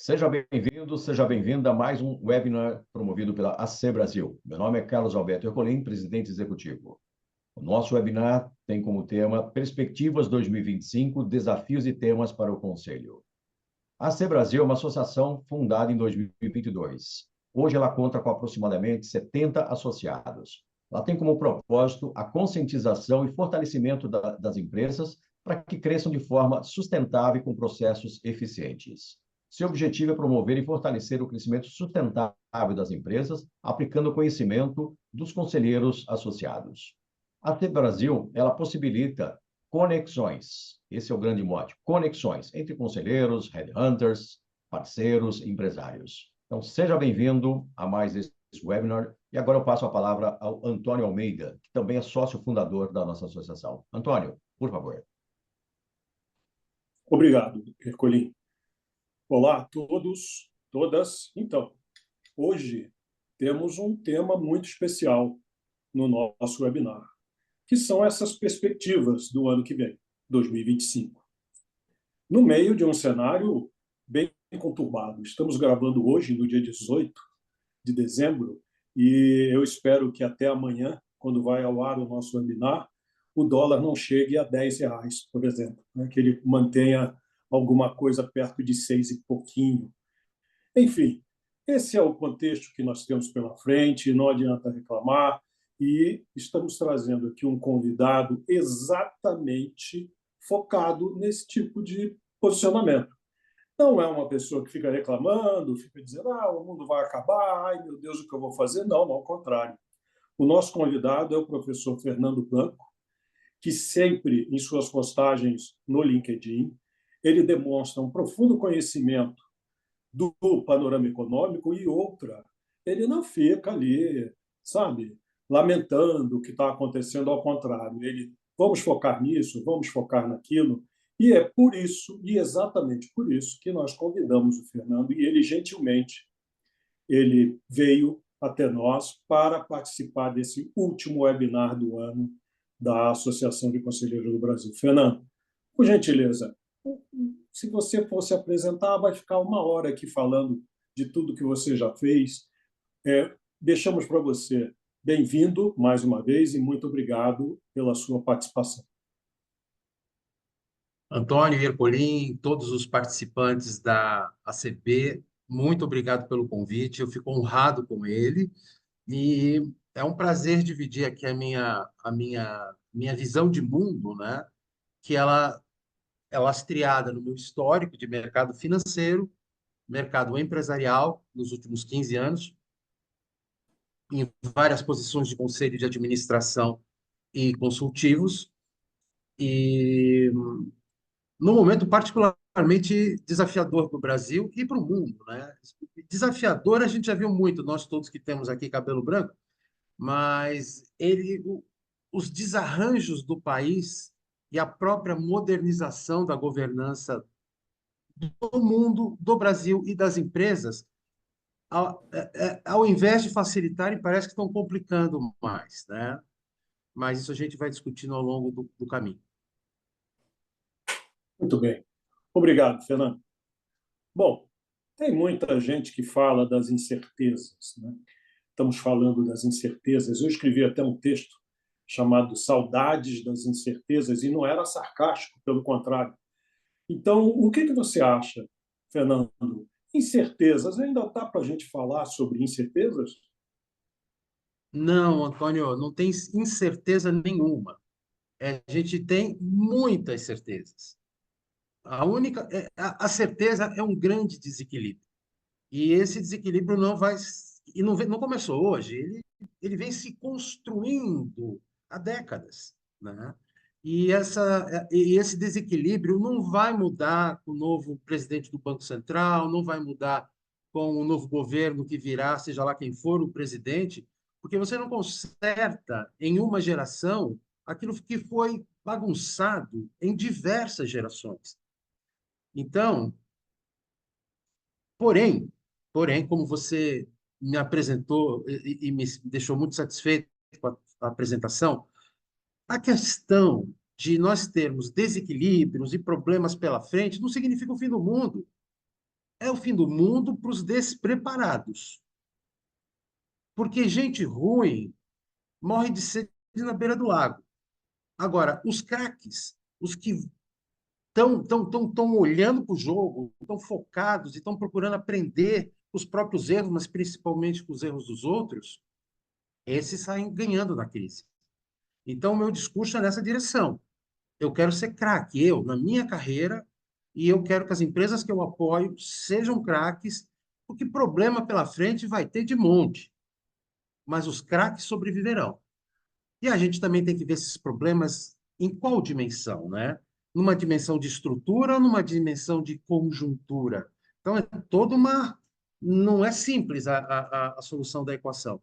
Seja bem-vindo, seja bem-vinda a mais um webinar promovido pela AC Brasil. Meu nome é Carlos Alberto Ercolim, presidente executivo. O nosso webinar tem como tema Perspectivas 2025, Desafios e Temas para o Conselho. A AC Brasil é uma associação fundada em 2022. Hoje ela conta com aproximadamente 70 associados. Ela tem como propósito a conscientização e fortalecimento das empresas para que cresçam de forma sustentável e com processos eficientes. Seu objetivo é promover e fortalecer o crescimento sustentável das empresas, aplicando o conhecimento dos conselheiros associados. A AC Brasil, ela possibilita conexões. Esse é o grande mote. Conexões entre conselheiros, headhunters, parceiros, empresários. Então, seja bem-vindo a mais esse webinar. E agora eu passo a palavra ao Antônio Almeida, que também é sócio fundador da nossa associação. Antônio, por favor. Obrigado, Ercolim. Olá a todos, todas. Então, hoje temos um tema muito especial no nosso webinar, que são essas perspectivas do ano que vem, 2025. No meio de um cenário bem conturbado. Estamos gravando hoje, no dia 18 de dezembro, e eu espero que até amanhã, quando vai ao ar o nosso webinar, o dólar não chegue a R$ 10, por exemplo, né? Que ele mantenha alguma coisa perto de 6 e pouquinho. Enfim, esse é o contexto que nós temos pela frente, não adianta reclamar, e estamos trazendo aqui um convidado exatamente focado nesse tipo de posicionamento. Não é uma pessoa que fica reclamando, fica dizendo, o mundo vai acabar, ai meu Deus, o que eu vou fazer? Não, ao contrário. O nosso convidado é o professor Fernando Blanco, que sempre, em suas postagens no LinkedIn, ele demonstra um profundo conhecimento do panorama econômico e outra, ele não fica ali, sabe, lamentando o que está acontecendo, ao contrário, ele, vamos focar nisso, vamos focar naquilo, e é por isso, e exatamente por isso, que nós convidamos o Fernando, e ele gentilmente, ele veio até nós para participar desse último webinar do ano da Associação de Conselheiros do Brasil. Fernando, por gentileza, se você fosse apresentar, vai ficar uma hora aqui falando de tudo que você já fez. Deixamos para você. Bem-vindo mais uma vez e muito obrigado pela sua participação. Antônio Ercolim, todos os participantes da ACB, muito obrigado pelo convite. Eu fico honrado com ele e é um prazer dividir aqui a minha visão de mundo, né? Que ela é lastreada no meu histórico de mercado financeiro, mercado empresarial nos últimos 15 anos, em várias posições de conselho de administração e consultivos, e num momento particularmente desafiador para o Brasil e para o mundo, né? Desafiador a gente já viu muito, nós todos que temos aqui cabelo branco, mas os desarranjos do país e a própria modernização da governança do mundo, do Brasil e das empresas, ao invés de facilitarem, parece que estão complicando mais, né? Mas isso a gente vai discutindo ao longo do caminho. Muito bem. Obrigado, Fernando. Bom, tem muita gente que fala das incertezas, né? Estamos falando das incertezas. Eu escrevi até um texto chamado Saudades das Incertezas, e não era sarcástico, pelo contrário. Então, o que você acha, Fernando? Incertezas, ainda dá para a gente falar sobre incertezas? Não, Antônio, não tem incerteza nenhuma. A gente tem muitas certezas. A certeza é um grande desequilíbrio. E esse desequilíbrio não vai e não começou hoje. Ele vem se construindo há décadas, né? E esse desequilíbrio não vai mudar com o novo presidente do Banco Central, não vai mudar com o novo governo que virá, seja lá quem for o presidente, porque você não conserta em uma geração aquilo que foi bagunçado em diversas gerações. Então, porém, como você me apresentou e me deixou muito satisfeito com a apresentação, a questão de nós termos desequilíbrios e problemas pela frente não significa o fim do mundo. é o fim do mundo para os despreparados. Porque gente ruim morre de sede na beira do lago. Agora, os craques, os que estão olhando para o jogo, estão focados e estão procurando aprender os próprios erros, mas principalmente com os erros dos outros, esses saem ganhando na crise. Então, o meu discurso é nessa direção. Eu quero ser craque, eu, na minha carreira, e eu quero que as empresas que eu apoio sejam craques, porque problema pela frente vai ter de monte, mas os craques sobreviverão. E a gente também tem que ver esses problemas em qual dimensão, né? Numa dimensão de estrutura ou numa dimensão de conjuntura? Então, é toda uma. Não é simples a solução da equação.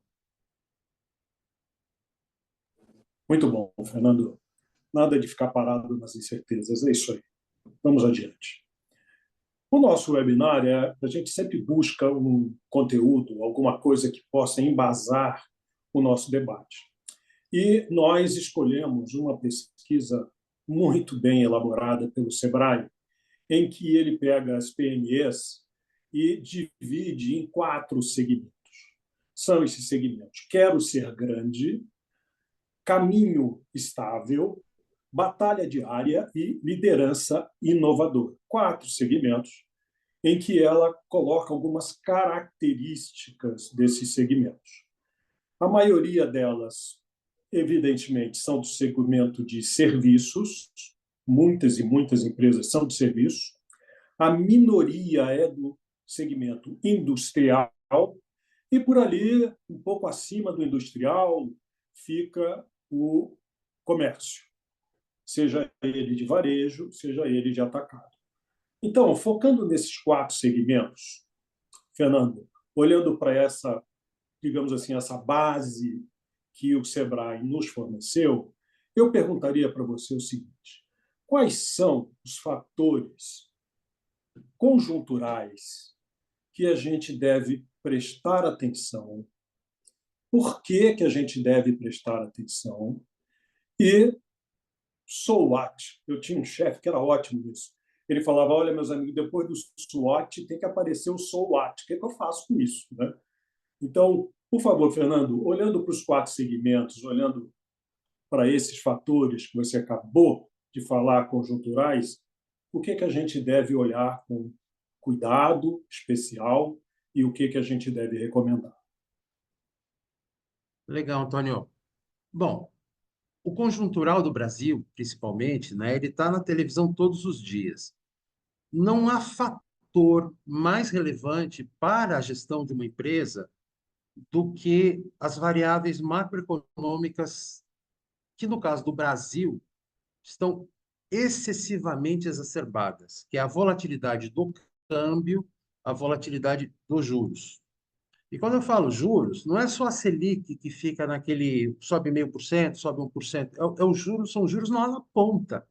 Muito bom, Fernando. Nada de ficar parado nas incertezas. É isso aí. Vamos adiante. O nosso webinar, a gente sempre busca um conteúdo, alguma coisa que possa embasar o nosso debate. E nós escolhemos uma pesquisa muito bem elaborada pelo Sebrae, em que ele pega as PMEs e divide em 4 segmentos. São esses segmentos: quero ser grande, caminho estável, batalha diária e liderança inovadora. 4 segmentos em que ela coloca algumas características desses segmentos. A maioria delas, evidentemente, são do segmento de serviços, muitas e muitas empresas são de serviços. A minoria é do segmento industrial, e por ali, um pouco acima do industrial, fica o comércio, seja ele de varejo, seja ele de atacado. Então, focando nesses 4 segmentos, Fernando, olhando para essa, digamos assim, essa base que o Sebrae nos forneceu, eu perguntaria para você o seguinte: quais são os fatores conjunturais que a gente deve prestar atenção? Por que a gente deve prestar atenção? E SWOT. Eu tinha um chefe que era ótimo nisso. Ele falava: olha, meus amigos, depois do SWOT tem que aparecer o SWOT. O que eu faço com isso? Né? Então, por favor, Fernando, olhando para os 4 segmentos, olhando para esses fatores que você acabou de falar, conjunturais, o que a gente deve olhar com cuidado especial e o que a gente deve recomendar? Legal, Antônio. Bom, o conjuntural do Brasil, principalmente, né, ele está na televisão todos os dias. Não há fator mais relevante para a gestão de uma empresa do que as variáveis macroeconômicas, que no caso do Brasil estão excessivamente exacerbadas, que é a volatilidade do câmbio, a volatilidade dos juros. E quando eu falo juros, não é só a Selic que fica naquele sobe 0,5%, sobe 1%, são juros na ponta,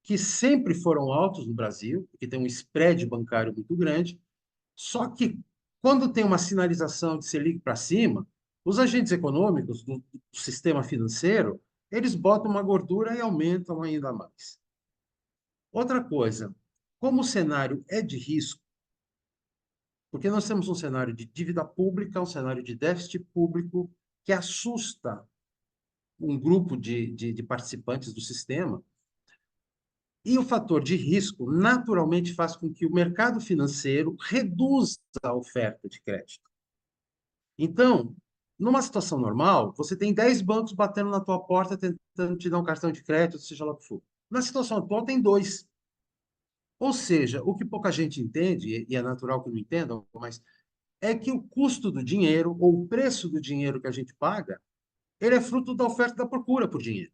que sempre foram altos no Brasil, porque tem um spread bancário muito grande, só que quando tem uma sinalização de Selic para cima, os agentes econômicos do sistema financeiro, eles botam uma gordura e aumentam ainda mais. Outra coisa, como o cenário é de risco, porque nós temos um cenário de dívida pública, um cenário de déficit público que assusta um grupo de participantes do sistema, e o fator de risco naturalmente faz com que o mercado financeiro reduza a oferta de crédito. Então, numa situação normal, você tem 10 bancos batendo na tua porta tentando te dar um cartão de crédito, seja lá o que for. Na situação atual, tem 2. Ou seja, o que pouca gente entende, e é natural que não entendam, mas é que o custo do dinheiro, ou o preço do dinheiro que a gente paga, ele é fruto da oferta e da procura por dinheiro.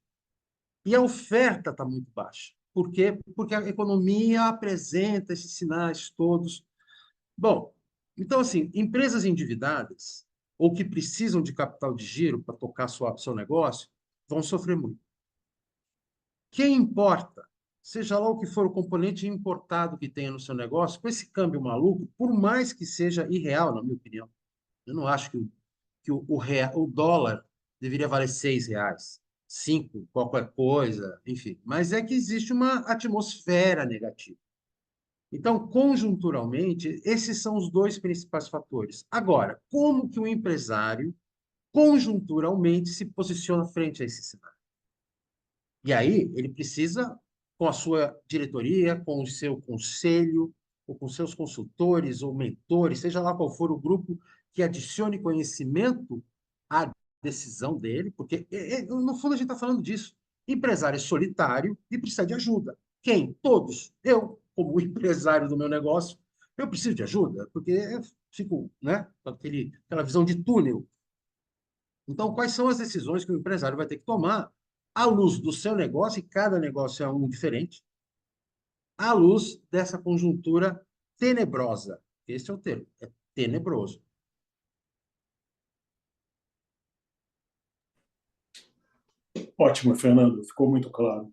E a oferta está muito baixa. Por quê? Porque a economia apresenta esses sinais todos. Bom, então, assim, empresas endividadas ou que precisam de capital de giro para tocar seu negócio vão sofrer muito. Quem importa, seja lá o que for o componente importado que tenha no seu negócio, com esse câmbio maluco, por mais que seja irreal, na minha opinião, eu não acho que o dólar deveria valer R$ 6, 5, qualquer coisa, enfim. Mas é que existe uma atmosfera negativa. Então, conjunturalmente, esses são os dois principais fatores. Agora, como que o empresário, conjunturalmente, se posiciona frente a esse cenário? E aí, ele precisa, com a sua diretoria, com o seu conselho, ou com seus consultores ou mentores, seja lá qual for o grupo que adicione conhecimento à decisão dele, porque, no fundo, a gente está falando disso. Empresário é solitário e precisa de ajuda. Quem? Todos. Eu, como empresário do meu negócio, eu preciso de ajuda, porque eu fico, né, com aquela visão de túnel. Então, quais são as decisões que o empresário vai ter que tomar à luz do seu negócio, e cada negócio é um diferente, à luz dessa conjuntura tenebrosa? Esse é o termo, é tenebroso. Ótimo, Fernando, ficou muito claro.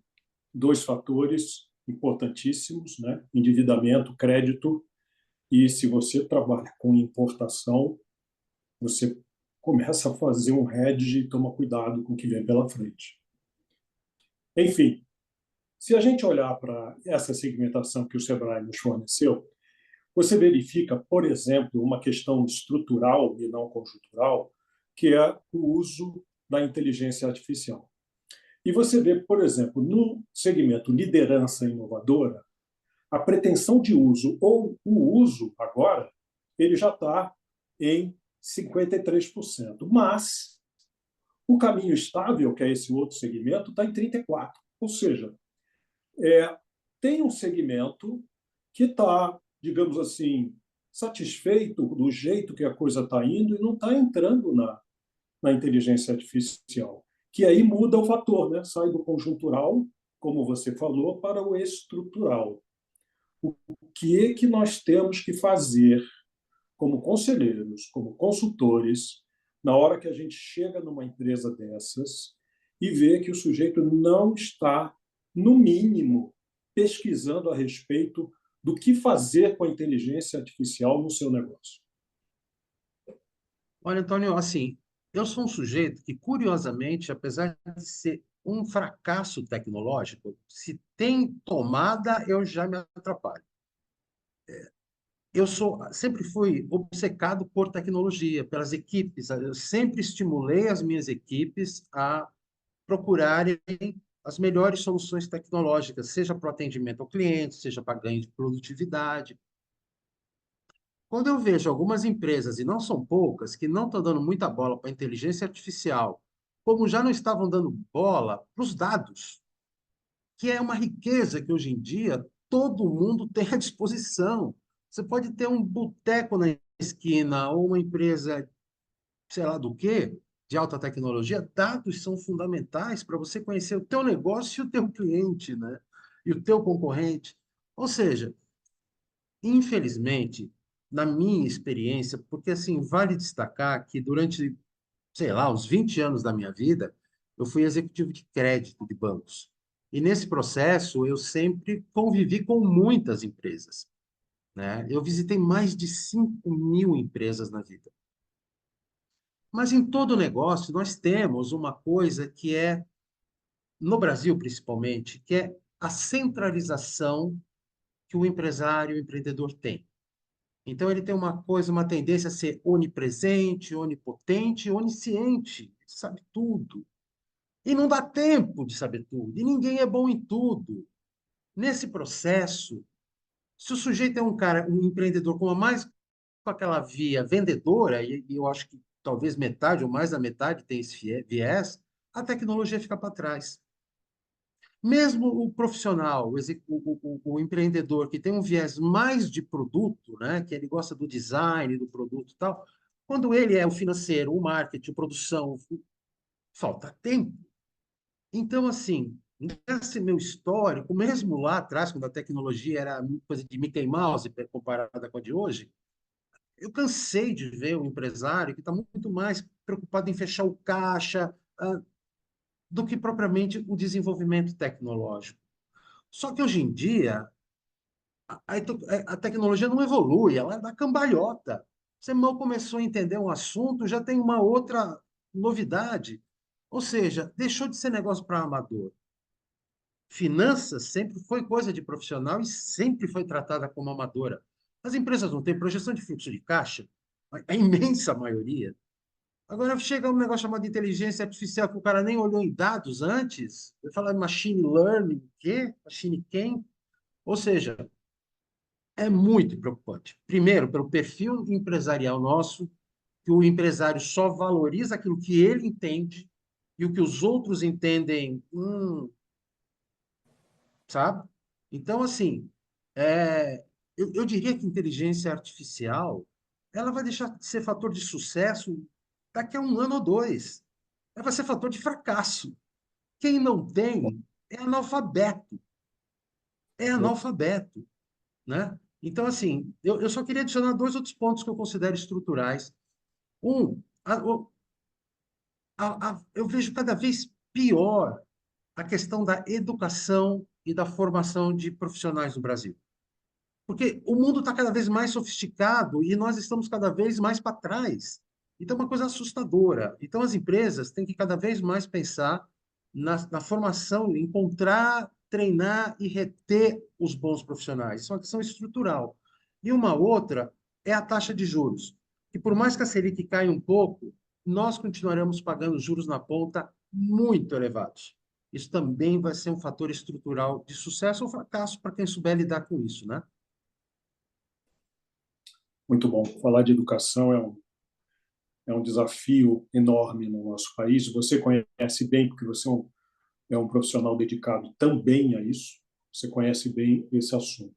Dois fatores importantíssimos, né? Endividamento, crédito, e se você trabalha com importação, você começa a fazer um hedge e toma cuidado com o que vem pela frente. Enfim, se a gente olhar para essa segmentação que o Sebrae nos forneceu, você verifica, por exemplo, uma questão estrutural e não conjuntural, que é o uso da inteligência artificial. E você vê, por exemplo, no segmento liderança inovadora, a pretensão de uso ou o uso agora, ele já está em 53%. Mas o caminho estável, que é esse outro segmento, está em 34%. Ou seja, tem um segmento que está, digamos assim, satisfeito do jeito que a coisa está indo e não está entrando na inteligência artificial. Que aí muda o fator, né? Sai do conjuntural, como você falou, para o estrutural. O que nós temos que fazer como conselheiros, como consultores, na hora que a gente chega numa empresa dessas e vê que o sujeito não está, no mínimo, pesquisando a respeito do que fazer com a inteligência artificial no seu negócio? Olha, Antônio, assim, eu sou um sujeito que, curiosamente, apesar de ser um fracasso tecnológico, se tem tomada, eu já me atrapalho. Sempre fui obcecado por tecnologia, pelas equipes. Eu sempre estimulei as minhas equipes a procurarem as melhores soluções tecnológicas, seja para o atendimento ao cliente, seja para ganho de produtividade. Quando eu vejo algumas empresas, e não são poucas, que não estão dando muita bola para a inteligência artificial, como já não estavam dando bola para os dados, que é uma riqueza que hoje em dia todo mundo tem à disposição. Você pode ter um boteco na esquina ou uma empresa, sei lá do quê, de alta tecnologia. Dados são fundamentais para você conhecer o teu negócio e o teu cliente, né? E o teu concorrente. Ou seja, infelizmente, na minha experiência, porque assim, vale destacar que durante, sei lá, uns 20 anos da minha vida, eu fui executivo de crédito de bancos. E nesse processo, eu sempre convivi com muitas empresas, né? Eu visitei mais de 5.000 empresas na vida. Mas em todo negócio, nós temos uma coisa que é, no Brasil principalmente, que é a centralização que o empresário, o empreendedor tem. Então, ele tem uma coisa, uma tendência a ser onipresente, onipotente, onisciente. Ele sabe tudo. E não dá tempo de saber tudo. E ninguém é bom em tudo. Nesse processo, se o sujeito é um cara, um empreendedor com aquela via vendedora, e eu acho que talvez metade ou mais da metade tem esse viés, a tecnologia fica para trás. Mesmo o profissional, o empreendedor que tem um viés mais de produto, né, que ele gosta do design do produto e tal, quando ele é o financeiro, o marketing, a produção, falta tempo. Então, assim, nesse meu histórico, mesmo lá atrás, quando a tecnologia era coisa de Mickey Mouse comparada com a de hoje, eu cansei de ver o empresário que está muito mais preocupado em fechar o caixa, do que propriamente o desenvolvimento tecnológico. Só que hoje em dia, a tecnologia não evolui, ela dá cambalhota. Você mal começou a entender um assunto, já tem uma outra novidade. Ou seja, deixou de ser negócio para amador. Finanças sempre foi coisa de profissional e sempre foi tratada como amadora. As empresas não têm projeção de fluxo de caixa, a imensa maioria. Agora chega um negócio chamado inteligência artificial que o cara nem olhou em dados antes. Eu falo machine learning, o quê? Machine quem? Ou seja, é muito preocupante. Primeiro, pelo perfil empresarial nosso, que o empresário só valoriza aquilo que ele entende e o que os outros entendem, sabe? Então, assim, eu diria que inteligência artificial ela vai deixar de ser fator de sucesso daqui a um ano ou dois. Ela vai ser fator de fracasso. Quem não tem é analfabeto. É analfabeto, né? Então, assim, eu só queria adicionar dois outros pontos que eu considero estruturais. Um, eu vejo cada vez pior a questão da educação e da formação de profissionais no Brasil. Porque o mundo está cada vez mais sofisticado e nós estamos cada vez mais para trás. Então, é uma coisa assustadora. Então, as empresas têm que cada vez mais pensar na formação, encontrar, treinar e reter os bons profissionais. Isso é uma questão estrutural. E uma outra é a taxa de juros, que por mais que a Selic caia um pouco, nós continuaremos pagando juros na ponta muito elevados. Isso também vai ser um fator estrutural de sucesso ou fracasso para quem souber lidar com isso, né? Muito bom. Falar de educação é um desafio enorme no nosso país. Você conhece bem, porque você é um profissional dedicado também a isso. Você conhece bem esse assunto.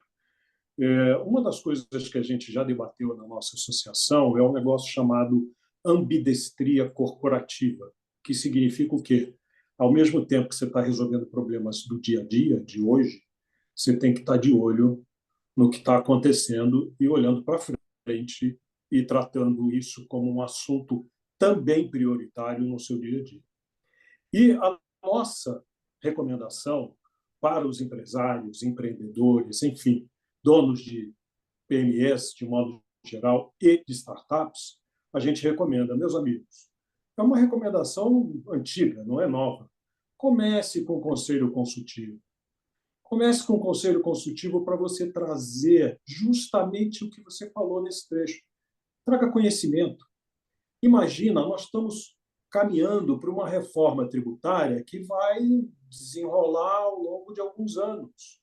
Uma das coisas que a gente já debateu na nossa associação é um negócio chamado ambidestria corporativa, que significa o quê? Ao mesmo tempo que você está resolvendo problemas do dia a dia, de hoje, você tem que estar de olho no que está acontecendo e olhando para frente e tratando isso como um assunto também prioritário no seu dia a dia. E a nossa recomendação para os empresários, empreendedores, enfim, donos de PMEs, de modo geral, e de startups, a gente recomenda, meus amigos, é uma recomendação antiga, não é nova. Comece com o conselho consultivo. Comece com o conselho consultivo para você trazer justamente o que você falou nesse trecho. Traga conhecimento. Imagina, nós estamos caminhando para uma reforma tributária que vai desenrolar ao longo de alguns anos.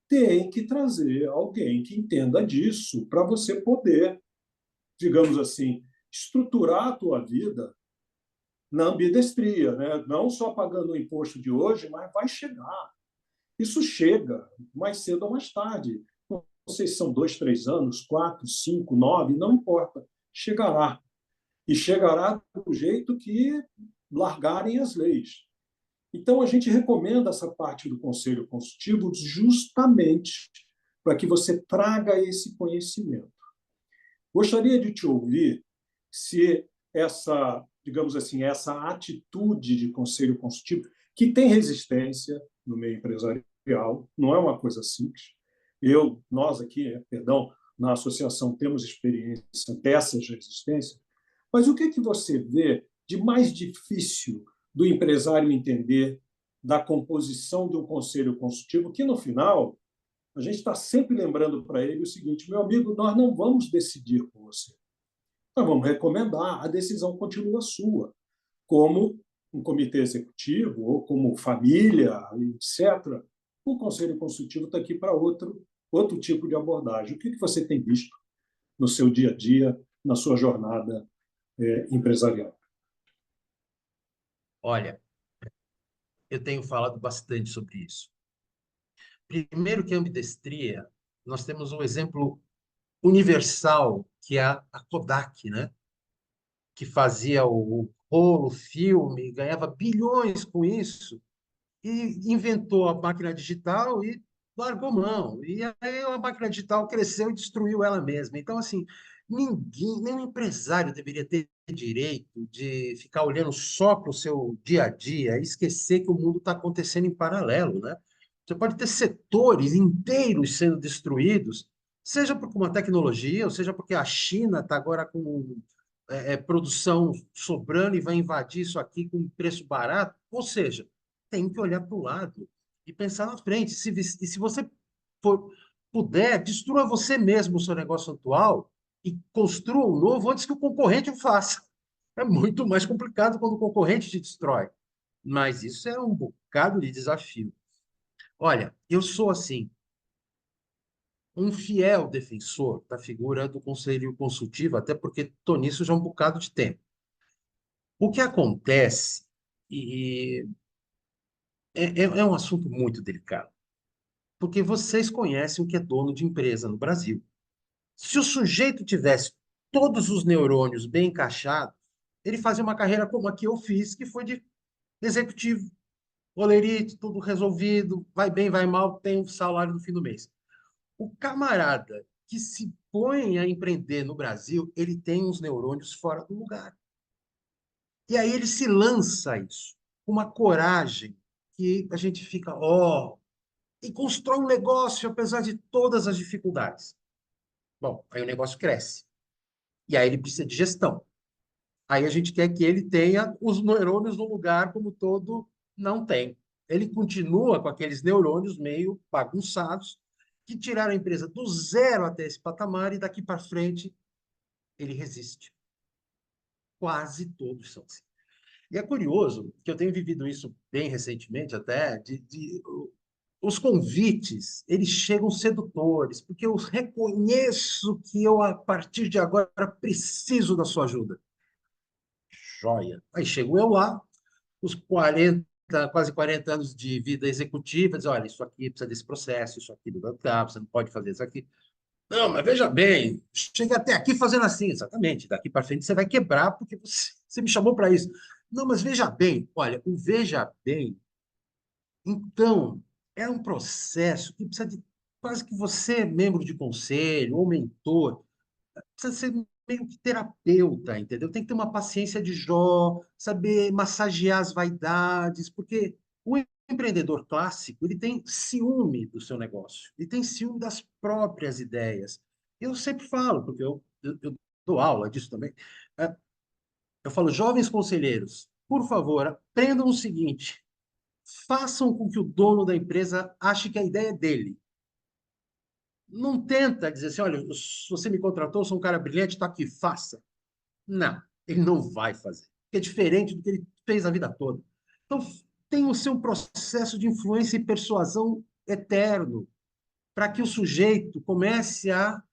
Tem que trazer alguém que entenda disso para você poder, digamos assim, estruturar a tua vida na ambidestria, né? Não só pagando o imposto de hoje, mas vai chegar. Isso chega mais cedo ou mais tarde. Não sei se são 2, 3 anos, 4, 5, 9, não importa. Chegará. E chegará do jeito que largarem as leis. Então, a gente recomenda essa parte do Conselho Consultivo justamente para que você traga esse conhecimento. Gostaria de te ouvir se essa, digamos assim, essa atitude de Conselho Consultivo, que tem resistência no meio empresarial, não é uma coisa simples. Nós aqui, perdão, na associação temos experiência dessas resistências, mas o que você vê de mais difícil do empresário entender da composição de um conselho consultivo, que, no final, a gente está sempre lembrando para ele o seguinte: meu amigo, nós não vamos decidir por você. Nós vamos recomendar, a decisão continua sua, como um comitê executivo ou como família, etc. O conselho consultivo está aqui para outro tipo de abordagem. O que você tem visto no seu dia a dia, na sua jornada empresarial? Olha, eu tenho falado bastante sobre isso. Primeiro que a ambidestria, nós temos um exemplo universal, que é a Kodak, né? Que fazia o rolo, filme, ganhava bilhões com isso, e inventou a máquina digital e largou mão. E aí a máquina digital cresceu e destruiu ela mesma. Então, assim, ninguém, nenhum empresário deveria ter direito de ficar olhando só para o seu dia a dia e esquecer que o mundo está acontecendo em paralelo, né? Você pode ter setores inteiros sendo destruídos, seja por uma tecnologia, ou seja porque a China está agora com produção sobrando e vai invadir isso aqui com um preço barato. Ou seja, tem que olhar para o lado. e pensar na frente. E se você puder, destrua você mesmo o seu negócio atual e construa um novo antes que o concorrente o faça. É muito mais complicado quando o concorrente te destrói. Mas isso é um bocado de desafio. Olha, eu sou assim, um fiel defensor da figura do conselho consultivo, até porque estou nisso já há um bocado de tempo. O que acontece, e é um assunto muito delicado, porque vocês conhecem o que é dono de empresa no Brasil. Se o sujeito tivesse todos os neurônios bem encaixados, ele fazia uma carreira como a que eu fiz, que foi de executivo, olerite, tudo resolvido, vai bem, vai mal, tem um salário no fim do mês. O camarada que se põe a empreender no Brasil, ele tem uns neurônios fora do lugar. E aí ele se lança a isso, com uma coragem que a gente fica, ó, e constrói um negócio apesar de todas as dificuldades. Bom, aí o negócio cresce. E aí ele precisa de gestão. Aí a gente quer que ele tenha os neurônios no lugar como todo não tem. Ele continua com aqueles neurônios meio bagunçados que tiraram a empresa do zero até esse patamar e daqui para frente ele resiste. Quase todos são assim. E é curioso que eu tenho vivido isso bem recentemente até, os convites, eles chegam sedutores, porque eu reconheço que eu, a partir de agora, preciso da sua ajuda. Joia. Aí chego eu lá, os 40, quase 40 anos de vida executiva, diz, olha, isso aqui precisa desse processo, isso aqui do banco, você não pode fazer isso aqui. Não, mas veja bem, chega até aqui fazendo assim, exatamente. Daqui para frente você vai quebrar porque você me chamou para isso. Não, mas veja bem, olha, o veja bem, então, é um processo que precisa de quase que você, membro de conselho ou mentor, precisa ser meio que terapeuta, entendeu? Tem que ter uma paciência de Jó, saber massagear as vaidades, porque o empreendedor clássico, ele tem ciúme do seu negócio, ele tem ciúme das próprias ideias. Eu sempre falo, porque eu dou aula disso também, é, eu falo, jovens conselheiros, por favor, aprendam o seguinte, façam com que o dono da empresa ache que a ideia é dele. Não tenta dizer assim, olha, se você me contratou, eu sou um cara brilhante, está aqui, faça. Não, ele não vai fazer. É diferente do que ele fez a vida toda. Então, tem o seu processo de influência e persuasão eterno, para que o sujeito comece a.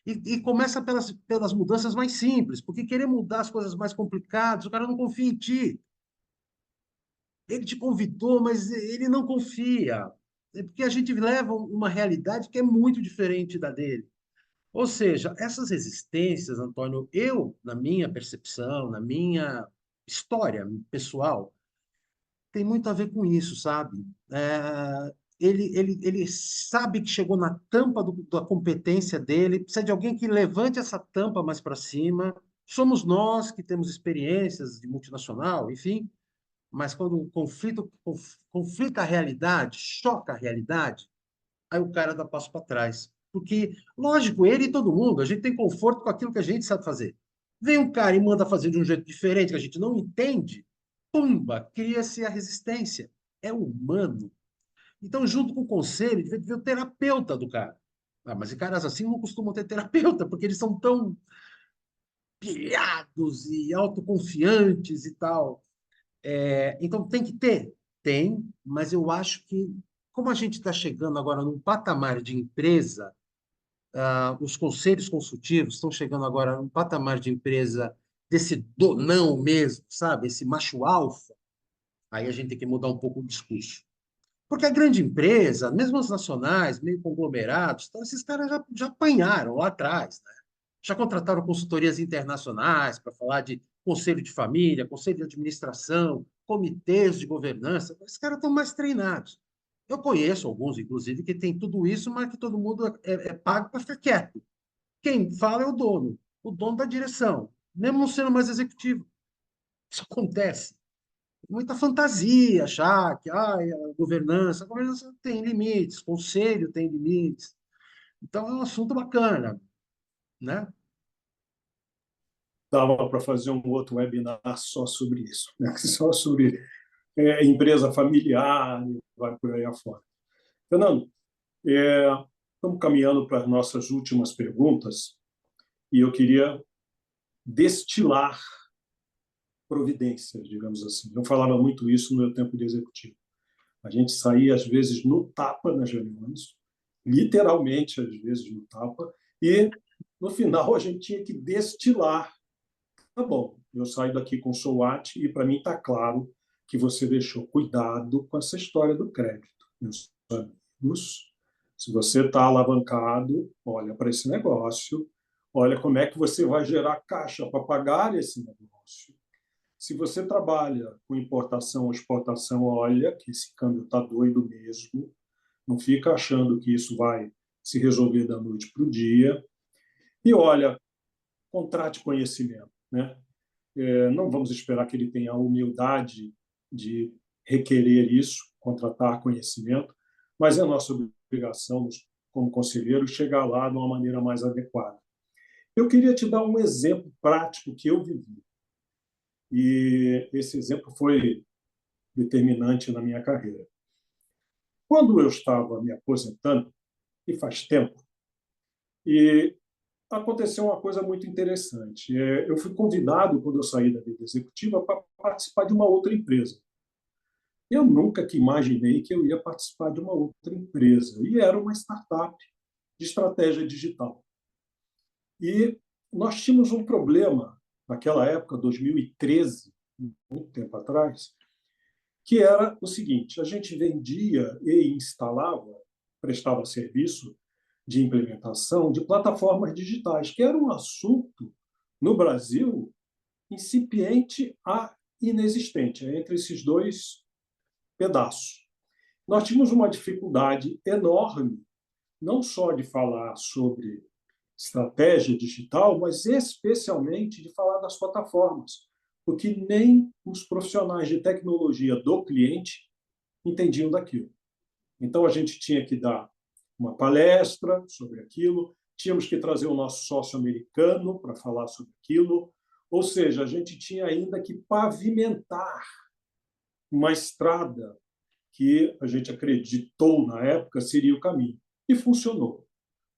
E começa pelas mudanças mais simples, porque querer mudar as coisas mais complicadas, o cara não confia em ti. Ele te convidou, mas ele não confia. É porque a gente leva uma realidade que é muito diferente da dele. Ou seja, essas resistências, Antônio, eu, na minha percepção, na minha história pessoal, tem muito a ver com isso, sabe? Ele sabe que chegou na tampa da competência dele, precisa de alguém que levante essa tampa mais para cima. Somos nós que temos experiências de multinacional, enfim, mas quando o conflita a realidade, choca a realidade, aí o cara dá passo para trás. Porque, lógico, ele e todo mundo, a gente tem conforto com aquilo que a gente sabe fazer. Vem um cara e manda fazer de um jeito diferente que a gente não entende, pumba, cria-se a resistência. É humano. Então, junto com o conselho, devia ter o terapeuta do cara. Ah, mas caras assim não costumam ter terapeuta, porque eles são tão pilhados e autoconfiantes e tal. Então, tem que ter? Tem, mas eu acho que, como a gente está chegando agora num patamar de empresa, os conselhos consultivos estão chegando agora num patamar de empresa desse donão mesmo, sabe? Esse macho alfa, aí a gente tem que mudar um pouco o discurso. Porque a grande empresa, mesmo as nacionais, meio conglomerados, então, esses caras já apanharam lá atrás, né? Já contrataram consultorias internacionais para falar de conselho de família, conselho de administração, comitês de governança. Esses caras estão mais treinados. Eu conheço alguns, inclusive, que tem tudo isso, mas que todo mundo é pago para ficar quieto. Quem fala é o dono da direção, mesmo não sendo mais executivo. Isso acontece. Muita fantasia, achar que a governança tem limites, conselho tem limites. Então, é um assunto bacana, né? Dava para fazer um outro webinar só sobre isso, né? Só sobre empresa familiar, e vai por aí afora. Fernando, é, estamos caminhando para as nossas últimas perguntas e eu queria destilar providências, digamos assim. Eu falava muito isso no meu tempo de executivo. A gente saía, às vezes, no tapa nas reuniões, literalmente, às vezes, no tapa, e, no final, a gente tinha que destilar. Tá bom, eu saio daqui com o SWOT e, para mim, está claro que você deixou cuidado com essa história do crédito. Meus amigos, se você está alavancado, olha para esse negócio, olha como é que você vai gerar caixa para pagar esse negócio. Se você trabalha com importação ou exportação, olha que esse câmbio está doido mesmo. Não fica achando que isso vai se resolver da noite para o dia. E olha, contrate conhecimento, né? Não vamos esperar que ele tenha a humildade de requerer isso, contratar conhecimento, mas é nossa obrigação, como conselheiros, chegar lá de uma maneira mais adequada. Eu queria te dar um exemplo prático que eu vivi. E esse exemplo foi determinante na minha carreira. Quando eu estava me aposentando, e faz tempo, e aconteceu uma coisa muito interessante. Eu fui convidado, quando eu saí da vida executiva, para participar de uma outra empresa. Eu nunca que imaginei que eu ia participar de uma outra empresa. E era uma startup de estratégia digital. E nós tínhamos um problema naquela época, 2013, muito tempo atrás, que era o seguinte: a gente vendia e instalava, prestava serviço de implementação de plataformas digitais, que era um assunto no Brasil incipiente a inexistente, entre esses dois pedaços. Nós tínhamos uma dificuldade enorme, não só de falar sobre estratégia digital, mas especialmente de falar das plataformas, porque nem os profissionais de tecnologia do cliente entendiam daquilo. Então, a gente tinha que dar uma palestra sobre aquilo, tínhamos que trazer o nosso sócio americano para falar sobre aquilo, ou seja, a gente tinha ainda que pavimentar uma estrada que a gente acreditou na época seria o caminho. E funcionou.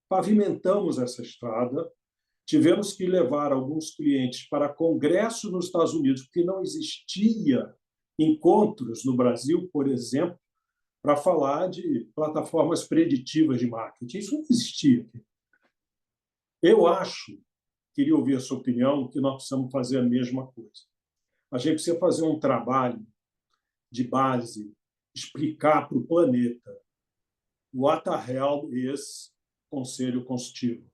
Pavimentamos essa estrada, tivemos que levar alguns clientes para congresso nos Estados Unidos, porque não existia encontros no Brasil, por exemplo, para falar de plataformas preditivas de marketing. Isso não existia. Eu acho, queria ouvir a sua opinião, que nós precisamos fazer a mesma coisa. A gente precisa fazer um trabalho de base, explicar para o planeta what the hell is conselho consultivo.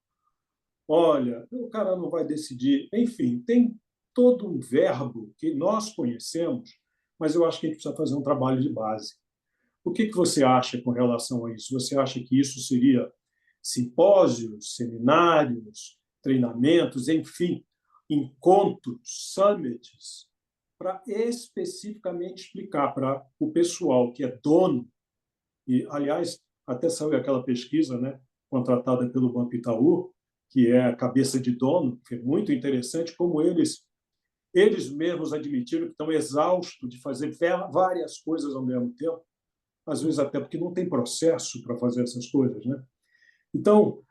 Olha, o cara não vai decidir. Enfim, tem todo um verbo que nós conhecemos, mas eu acho que a gente precisa fazer um trabalho de base. O que você acha com relação a isso? Você acha que isso seria simpósios, seminários, treinamentos, enfim, encontros, summits, para especificamente explicar para o pessoal que é dono, e, aliás, até saiu aquela pesquisa, né, contratada pelo Banco Itaú, que é a cabeça de dono, que é muito interessante, como eles mesmos admitiram que estão exaustos de fazer várias coisas ao mesmo tempo, às vezes até porque não tem processo para fazer essas coisas, né? Então,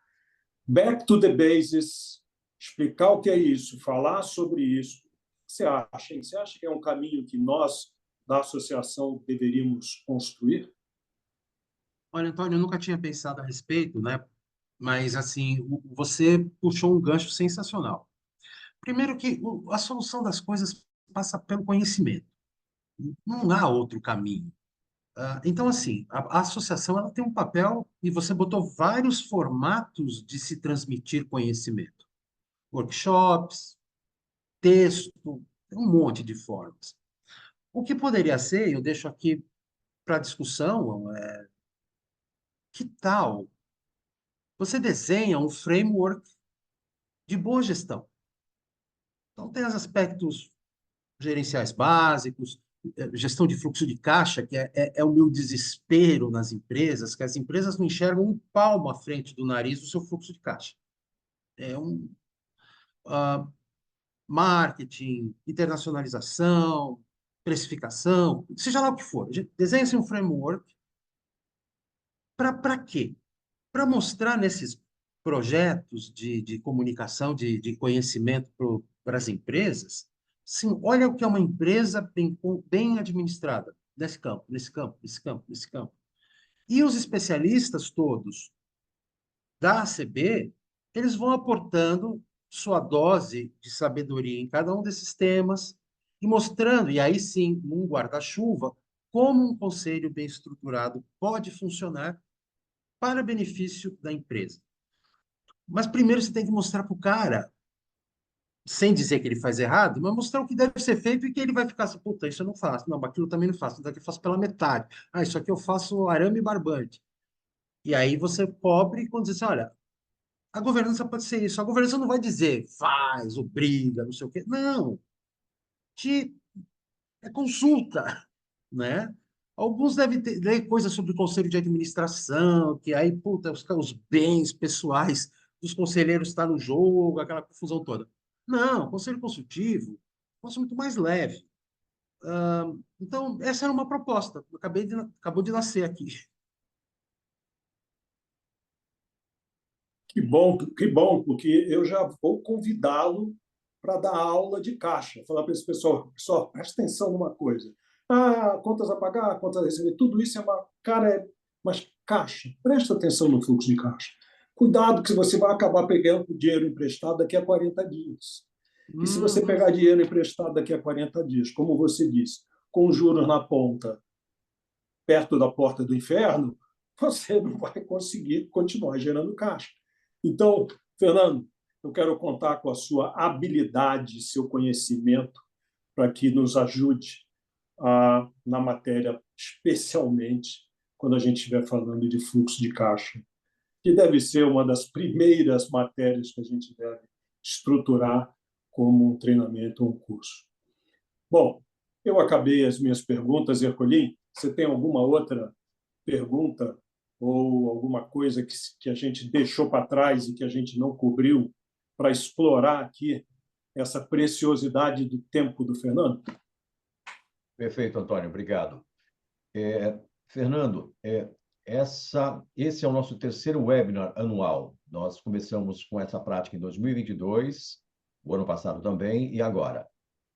back to the basis, explicar o que é isso, falar sobre isso. O que você acha, hein? Você acha que é um caminho que nós, da associação, deveríamos construir? Olha, Antônio, eu nunca tinha pensado a respeito, né? Mas, assim, você puxou um gancho sensacional. Primeiro que a solução das coisas passa pelo conhecimento. Não há outro caminho. Então, assim, a associação ela tem um papel e você botou vários formatos de se transmitir conhecimento. Workshops, texto, tem um monte de formas. O que poderia ser, eu deixo aqui para discussão, que tal você desenha um framework de boa gestão? Então, tem os aspectos gerenciais básicos, gestão de fluxo de caixa, que é o meu desespero nas empresas, que as empresas não enxergam um palmo à frente do nariz do seu fluxo de caixa. É uh, marketing, internacionalização, precificação, seja lá o que for. Desenha-se um framework para quê? Para mostrar nesses projetos de comunicação, de conhecimento para as empresas, sim, olha o que é uma empresa bem administrada nesse campo, nesse campo, nesse campo, nesse campo. E os especialistas todos da ACB, eles vão aportando sua dose de sabedoria em cada um desses temas e mostrando, e aí sim, num guarda-chuva, como um conselho bem estruturado pode funcionar para benefício da empresa. Mas primeiro você tem que mostrar para o cara, sem dizer que ele faz errado, mas mostrar o que deve ser feito e que ele vai ficar assim, puta, isso eu não faço. Não, aquilo eu também não faço. Isso daqui eu faço pela metade. Ah, isso aqui eu faço arame barbante. E aí você cobre quando diz assim, olha, a governança pode ser isso. A governança não vai dizer faz, obriga, não sei o quê. Não. Te, é consulta, né? Alguns devem ler coisas sobre o conselho de administração, que aí, puta, os bens pessoais dos conselheiros estão no jogo, aquela confusão toda. Não, conselho consultivo, é um negócio muito mais leve. Então, essa era uma proposta. Acabou de nascer aqui. Que bom, porque eu já vou convidá-lo para dar aula de caixa. Falar para esse pessoal, presta atenção numa coisa. Ah, contas a pagar, contas a receber, tudo isso é uma mas caixa. Presta atenção no fluxo de caixa. Cuidado que você vai acabar pegando dinheiro emprestado daqui a 40 dias. E se você Uhum. pegar dinheiro emprestado daqui a 40 dias, como você disse, com juros na ponta, perto da porta do inferno, você não vai conseguir continuar gerando caixa. Então, Fernando, eu quero contar com a sua habilidade, seu conhecimento, para que nos ajude na matéria, especialmente quando a gente estiver falando de fluxo de caixa, que deve ser uma das primeiras matérias que a gente deve estruturar como um treinamento ou um curso. Bom, eu acabei as minhas perguntas, Ercolim. Você tem alguma outra pergunta ou alguma coisa que a gente deixou para trás e que a gente não cobriu para explorar aqui essa preciosidade do tempo do Fernando? Perfeito, Antônio, obrigado. Fernando, esse é o nosso terceiro webinar anual. Nós começamos com essa prática em 2022, o ano passado também, e agora.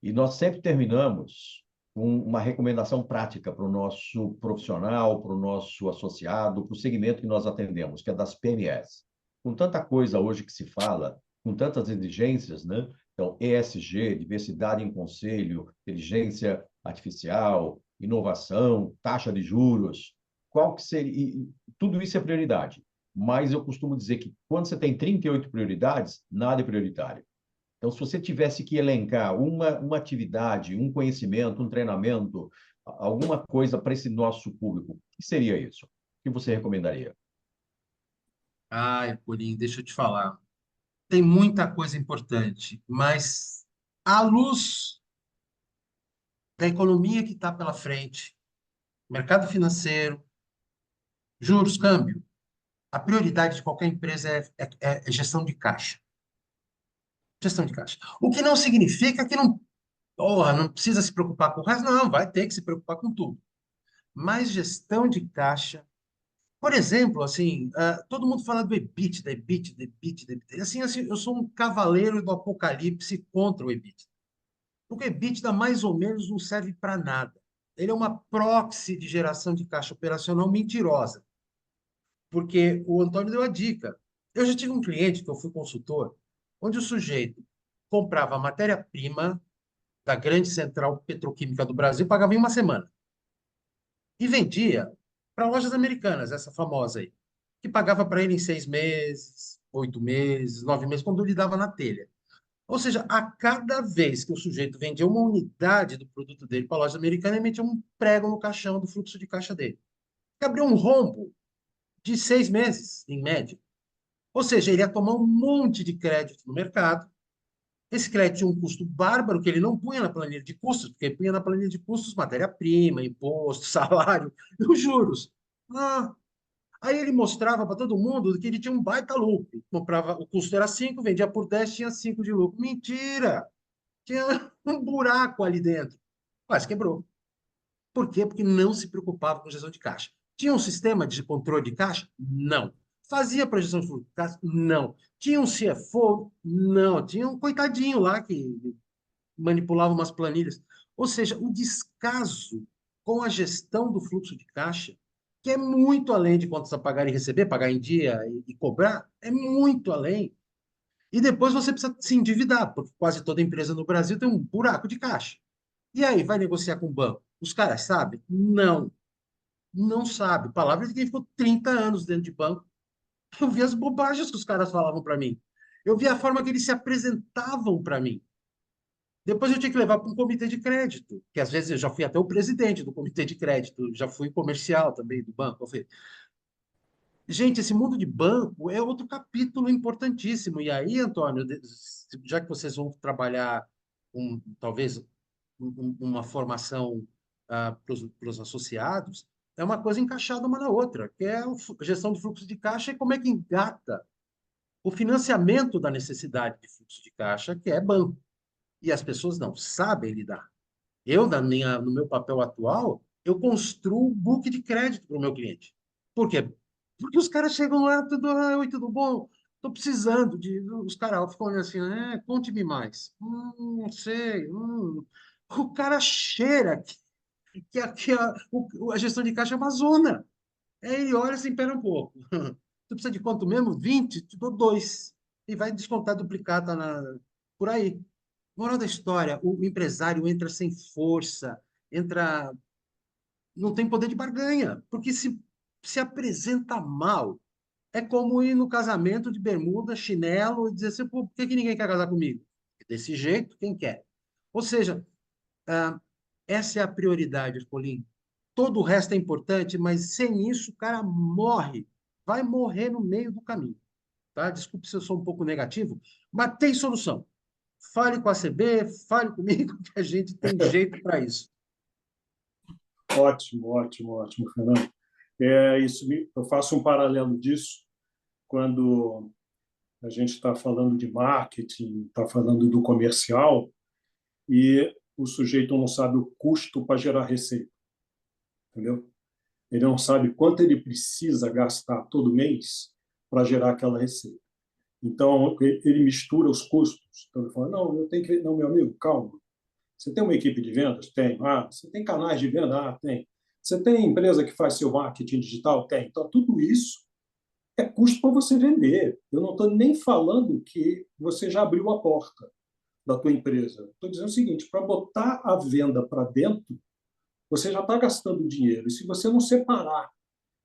E nós sempre terminamos com uma recomendação prática para o nosso profissional, para o nosso associado, para o segmento que nós atendemos, que é das PMEs. Com tanta coisa hoje que se fala, com tantas exigências, né? Então, ESG, diversidade em conselho, inteligência artificial, inovação, taxa de juros, qual que seria? Tudo isso é prioridade. Mas eu costumo dizer que quando você tem 38 prioridades, nada é prioritário. Então, se você tivesse que elencar uma atividade, um conhecimento, um treinamento, alguma coisa para esse nosso público, o que seria isso? O que você recomendaria? Ai, Paulinho, deixa eu te falar. Tem muita coisa importante, mas à luz da economia que está pela frente, mercado financeiro, juros, câmbio, a prioridade de qualquer empresa é gestão de caixa. Gestão de caixa. O que não significa que não, porra, não precisa se preocupar com o resto, não, vai ter que se preocupar com tudo. Mas gestão de caixa, por exemplo, assim, todo mundo fala do EBITDA, EBITDA, EBITDA, EBITDA. Assim, eu sou um cavaleiro do apocalipse contra o EBITDA. Porque o EBITDA mais ou menos não serve para nada. Ele é uma proxy de geração de caixa operacional mentirosa. Porque o Antônio deu a dica. Eu já tive um cliente que eu fui consultor, onde o sujeito comprava a matéria-prima da grande central petroquímica do Brasil, pagava em uma semana. E vendia para lojas americanas, essa famosa aí, que pagava para ele em 6 meses, 8 meses, 9 meses, quando ele dava na telha. Ou seja, a cada vez que o sujeito vendia uma unidade do produto dele para a loja americana, ele metia um prego no caixão do fluxo de caixa dele. Que abriu um rombo de 6 meses, em média. Ou seja, ele ia tomar um monte de crédito no mercado. Esse crédito tinha um custo bárbaro que ele não punha na planilha de custos, porque ele punha na planilha de custos matéria-prima, imposto, salário e os juros. Ah, aí ele mostrava para todo mundo que ele tinha um baita lucro. Comprava, o custo era 5, vendia por 10, tinha 5 de lucro. Mentira! Tinha um buraco ali dentro. quase quebrou. Por quê? Porque não se preocupava com gestão de caixa. Tinha um sistema de controle de caixa? Não. Fazia projeção de fluxo de caixa? Não. Tinha um CFO? Não. Tinha um coitadinho lá que manipulava umas planilhas. Ou seja, o descaso com a gestão do fluxo de caixa, que é muito além de contas a pagar e receber, pagar em dia e cobrar, é muito além. E depois você precisa se endividar, porque quase toda empresa no Brasil tem um buraco de caixa. E aí, vai negociar com o banco? Os caras sabem? Não, não sabe. Palavra de quem ficou 30 anos dentro de banco. Eu vi as bobagens que os caras falavam para mim. Eu vi a forma que eles se apresentavam para mim. Depois eu tinha que levar para um comitê de crédito, que às vezes eu já fui até o presidente do comitê de crédito, já fui comercial também do banco. Eu falei, gente, esse mundo de banco é outro capítulo importantíssimo. E aí, Antônio, já que vocês vão trabalhar talvez uma formação para os associados, é uma coisa encaixada uma na outra, que é a gestão de fluxo de caixa e como é que engata o financiamento da necessidade de fluxo de caixa, que é banco. E as pessoas não sabem lidar. Eu, no meu papel atual, eu construo um book de crédito para o meu cliente. Por quê? Porque os caras chegam lá, tudo, oi, tudo bom? Estou precisando de. Os caras ficam olhando assim, conte-me mais. Não sei. O cara cheira que a gestão de caixa é uma zona. Aí ele olha assim, pera um pouco. Tu precisa de quanto mesmo? 20? Te dou 2. E vai descontar duplicata por aí. Moral da história, o empresário entra sem força, entra, não tem poder de barganha, porque se apresenta mal. É como ir no casamento de bermuda, chinelo e dizer assim, pô, por que ninguém quer casar comigo? Desse jeito, quem quer? Ou seja, ah, essa é a prioridade, Ercolim. Todo o resto é importante, mas sem isso o cara morre, vai morrer no meio do caminho. Tá? Desculpe se eu sou um pouco negativo, mas tem solução. Fale com a CB, fale comigo, que a gente tem jeito para isso. Ótimo, ótimo, ótimo, Fernando. É isso, eu faço um paralelo disso quando a gente está falando de marketing, está falando do comercial e o sujeito não sabe o custo para gerar receita, entendeu? Ele não sabe quanto ele precisa gastar todo mês para gerar aquela receita. Então, ele mistura os custos. Então, ele fala, não, eu tenho que... Não, meu amigo, calma. Você tem uma equipe de vendas? Tem. Ah, você tem canais de venda? Ah, tem. Você tem empresa que faz seu marketing digital? Tem. Então, tudo isso é custo para você vender. Eu não estou nem falando que você já abriu a porta da tua empresa. Estou dizendo o seguinte, para botar a venda para dentro, você já está gastando dinheiro. E se você não separar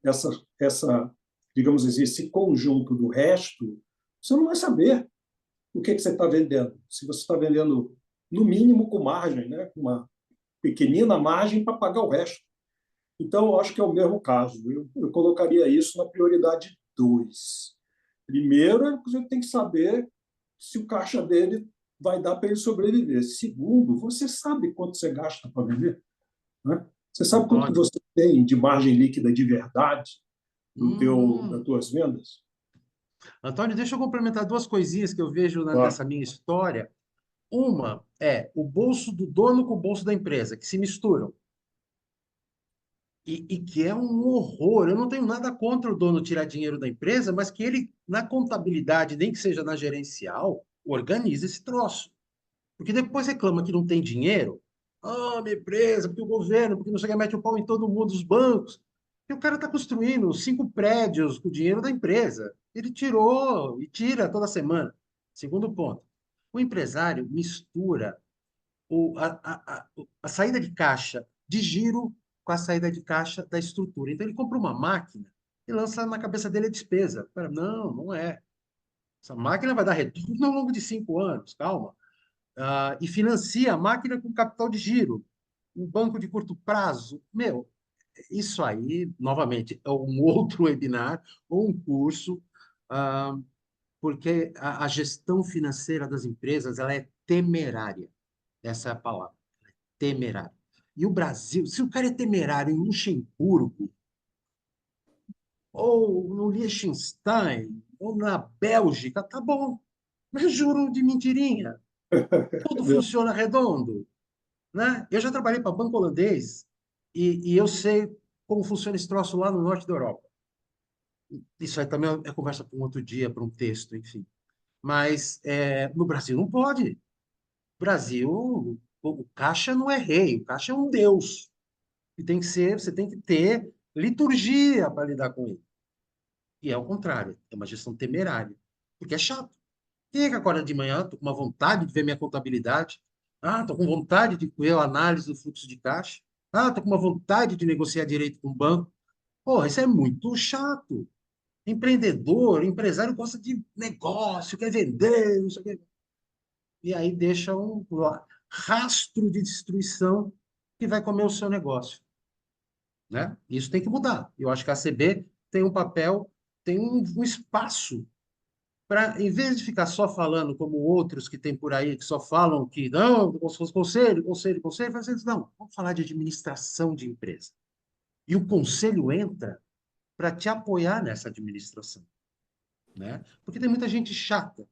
essa, digamos assim, esse conjunto do resto, você não vai saber o que você está vendendo. Se você está vendendo, no mínimo, com margem, né? Com uma pequenina margem para pagar o resto. Então, eu acho que é o mesmo caso. Eu colocaria isso na prioridade 2. Primeiro, você tem que saber se o caixa dele vai dar para ele sobreviver. Segundo, você sabe quanto você gasta para vender, né? Você sabe quanto que Antônio. você tem de margem líquida de verdade das Hum. tuas vendas? Antônio, deixa eu complementar duas coisinhas que eu vejo Claro. nessa minha história. Uma é o bolso do dono com o bolso da empresa, que se misturam. E que é um horror. Eu não tenho nada contra o dono tirar dinheiro da empresa, mas que ele, na contabilidade, nem que seja na gerencial, organize esse troço. Porque depois reclama que não tem dinheiro. Ah, minha empresa, porque o governo, porque não sei o que, mete o pau em todo mundo, os bancos. E o cara está construindo 5 prédios com o dinheiro da empresa. Ele tirou e tira toda semana. Segundo ponto, o empresário mistura a saída de caixa de giro com a saída de caixa da estrutura. Então ele compra uma máquina e lança na cabeça dele a despesa. Não, não é. Essa máquina vai dar retorno ao longo de 5 anos, calma. E financia a máquina com capital de giro, um banco de curto prazo. Meu, isso aí, novamente, é um outro webinar ou um curso, ah, porque a gestão financeira das empresas ela é temerária. Essa é a palavra, temerária. E o Brasil, se o cara é temerário em Luxemburgo, ou no Liechtenstein, ou na Bélgica, tá bom. Mas juro de mentirinha. Tudo funciona redondo. né? Eu já trabalhei para banco holandês e eu sei como funciona esse troço lá no norte da Europa. Isso aí também é conversa para um outro dia, para um texto, enfim. Mas no Brasil não pode. Brasil, o caixa não é rei, o caixa é um deus. E tem que ser, você tem que ter liturgia para lidar com ele. E é o contrário, é uma gestão temerária, porque é chato. Quem é que acorda de manhã, tô com uma vontade de ver minha contabilidade? Ah, tô com vontade de ver a análise do fluxo de caixa. Ah, tô com uma vontade de negociar direito com o banco. Porra, isso é muito chato. Empreendedor, empresário gosta de negócio, quer vender, não sei o quê. E aí deixa um rastro de destruição que vai comer o seu negócio, né? Isso tem que mudar. Eu acho que a ACB tem um papel, tem um espaço para, em vez de ficar só falando como outros que tem por aí, que só falam que não, como se fosse conselho, conselho, conselho, faz assim, não, vamos falar de administração de empresa. E o conselho entra para te apoiar nessa administração, né? Porque tem muita gente chata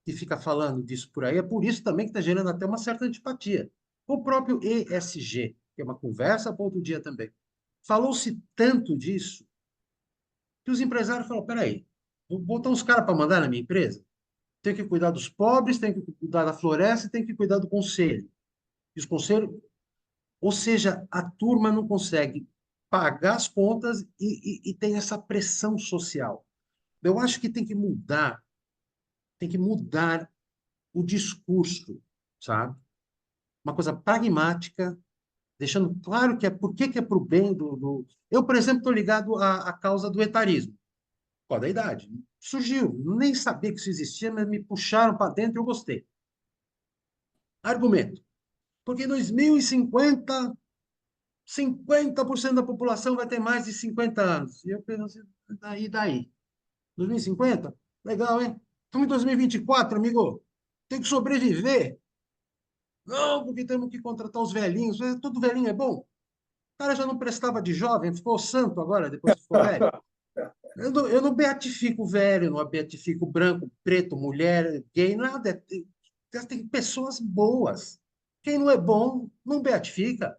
que fica falando disso por aí, é por isso também que está gerando até uma certa antipatia. O próprio ESG, que é uma conversa para outro dia também, falou-se tanto disso que os empresários falaram, peraí, vou botar uns caras para mandar na minha empresa? Tem que cuidar dos pobres, tem que cuidar da floresta, tem que cuidar do conselho. E os conselhos, ou seja, a turma não consegue pagar as contas e tem essa pressão social. Eu acho que tem que mudar o discurso, sabe? Uma coisa pragmática, deixando claro que é por que é para o bem do... Eu, por exemplo, estou ligado à causa do etarismo, por causa da idade. Surgiu, nem sabia que isso existia, mas me puxaram para dentro e eu gostei. Argumento. Porque em 2050, 50% da população vai ter mais de 50 anos. E eu penso assim, daí? 2050? Legal, hein? Estamos em 2024, amigo. Tem que sobreviver. Não, porque temos que contratar os velhinhos. Todo velhinho é bom. O cara já não prestava de jovem, ficou santo agora, depois que ficou velho. Eu não beatifico o velho, não beatifico branco, preto, mulher, gay, nada. Tem pessoas boas. Quem não é bom, não beatifica.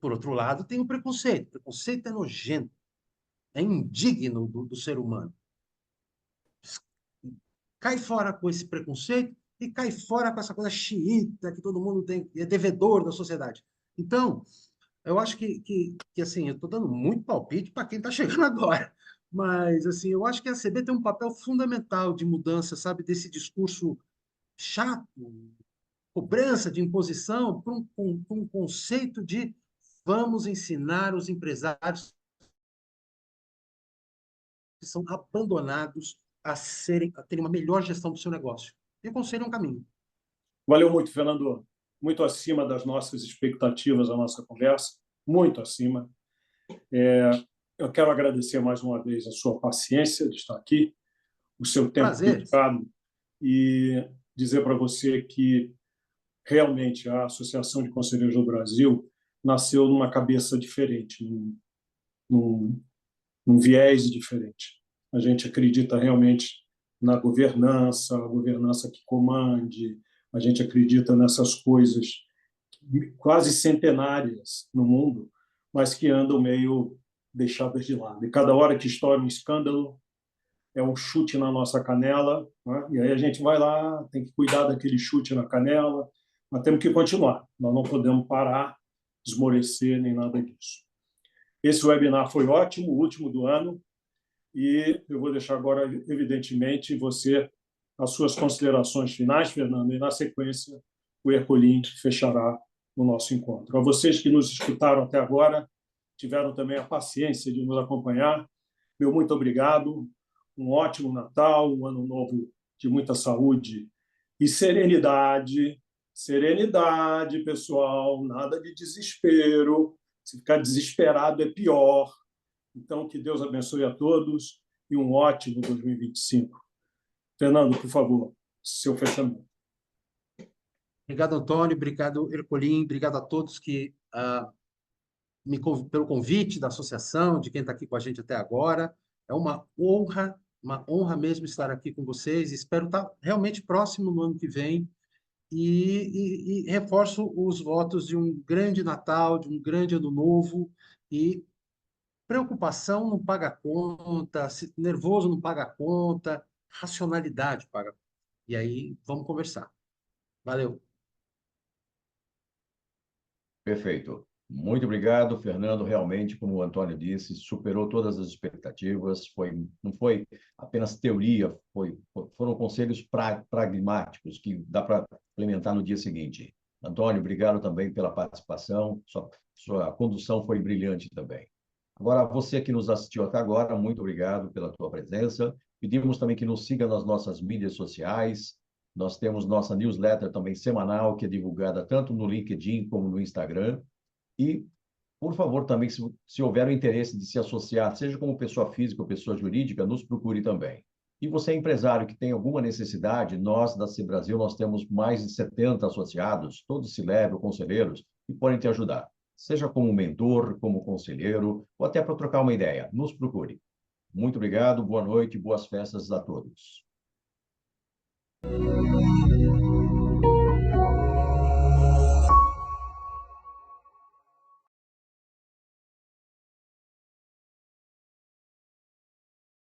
Por outro lado, tem o preconceito. O preconceito é nojento, é indigno do ser humano. Cai fora com esse preconceito e cai fora com essa coisa xiita que todo mundo tem, é devedor da sociedade. Então, eu acho que assim, eu estou dando muito palpite para quem está chegando agora. Mas, assim, eu acho que a CB tem um papel fundamental de mudança, sabe, desse discurso chato, cobrança de imposição, para um conceito de vamos ensinar os empresários que são abandonados a terem uma melhor gestão do seu negócio. E o conselho é um caminho. Valeu muito, Fernando. Muito acima das nossas expectativas a nossa conversa, muito acima. Eu quero agradecer mais uma vez a sua paciência de estar aqui, o seu tempo Prazer. dedicado e dizer para você que realmente a Associação de Conselheiros do Brasil nasceu numa cabeça diferente, num, num viés diferente. A gente acredita realmente na governança, a governança que comande, a gente acredita nessas coisas quase centenárias no mundo, mas que andam meio deixadas de lado. E cada hora que estoura um escândalo, é um chute na nossa canela, né? E aí a gente vai lá, tem que cuidar daquele chute na canela, mas temos que continuar. Nós não podemos parar, esmorecer, nem nada disso. Esse webinar foi ótimo, o último do ano, e eu vou deixar agora, evidentemente, você as suas considerações finais, Fernando, e, na sequência, o Ercolim fechará o nosso encontro. A vocês que nos escutaram até agora, tiveram também a paciência de nos acompanhar, meu muito obrigado, um ótimo Natal, um ano novo de muita saúde e serenidade. Serenidade, pessoal, nada de desespero. Se ficar desesperado é pior. Então, que Deus abençoe a todos e um ótimo 2025. Fernando, por favor, seu fechamento. Obrigado, Antônio. Obrigado, Ercolim. Obrigado a todos que pelo convite da associação, de quem está aqui com a gente até agora. É uma honra mesmo estar aqui com vocês. Espero estar realmente próximo no ano que vem. e reforço os votos de um grande Natal, de um grande Ano Novo, e preocupação não paga conta, nervoso não paga conta, racionalidade paga. E aí, vamos conversar. Valeu. Perfeito. Muito obrigado, Fernando. Realmente, como o Antônio disse, superou todas as expectativas. Não foi apenas teoria, foram conselhos pragmáticos que dá para implementar no dia seguinte. Antônio, obrigado também pela participação. Sua condução foi brilhante também. Agora, você que nos assistiu até agora, muito obrigado pela tua presença. Pedimos também que nos siga nas nossas mídias sociais. Nós temos nossa newsletter também semanal, que é divulgada tanto no LinkedIn como no Instagram. E, por favor, também, se houver o interesse de se associar, seja como pessoa física ou pessoa jurídica, nos procure também. E você, empresário que tem alguma necessidade, nós, da Brasil, nós temos mais de 70 associados, todos C-level, conselheiros, que podem te ajudar. Seja como mentor, como conselheiro, ou até para trocar uma ideia. Nos procure. Muito obrigado, boa noite, boas festas a todos.